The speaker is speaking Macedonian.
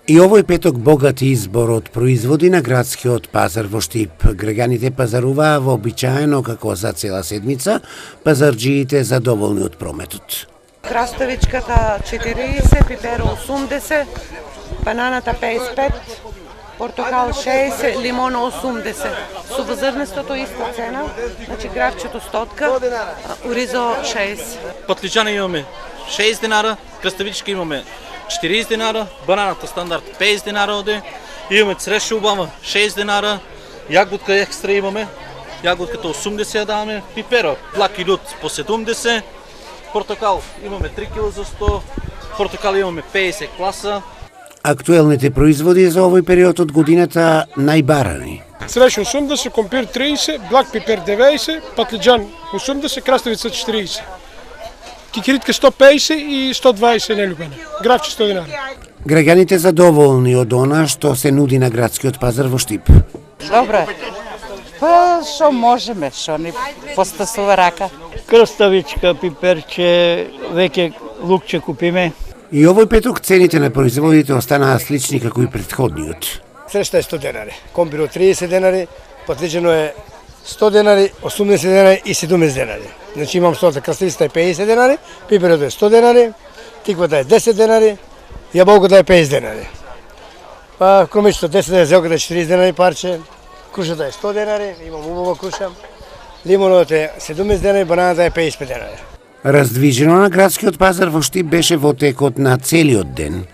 И овој петок богат избор од производи на градскиот пазар во Штип. Граѓаните пазаруваа вообичаено како за цела седмица, пазарџиите задоволни од прометот. Краставичката 40, пипер 80, бананата 55, портокал 60, лимон 80. Сувозрнестото иста цена, значи гравчето 100, оризо 6. Патлиџани имаме 6 динара, краставичка имаме 40 динара, бананата стандарт 50 динара оде, имаме цреша убава 6 динара, јаготка екстра имаме, јаготката 80 даваме, пипера, плак и лют по 70, портокал имаме 3 кг за 100, портокал имаме 50 класа. Актуелните производи за овој период од годината најбарани. Цреш 80, компир 30, блак пипер 90, патлиџан 80, краставица 40. Кикиритка 150 и 120 нелюбена. Гравче 100 динара. Граѓаните задоволни од она што се нуди на градскиот пазар во Штип. Добре. Па што можеме, што ни постасува рака. Краставичка, пиперче, веќе лукче купиме. И овој петок цените на производите останаа слични како и претходниот. Црешта е 100 денари, компир 30 денари, патлиџано е 100 денари, 80 денари и 70 денари. Значи имам столата, краставицата е 50 денари, пиперот е 100 денари, тиквата е 10 денари, јаболката е 50 денари. Па кромичето 10 денари, зелката е 40 денари парче, крушата е 100 денари, имам убава круша, лимонот е 70 денари, бананата е 55 денари. Раздвижено на градскиот пазар во Штип беше во текот на целиот ден.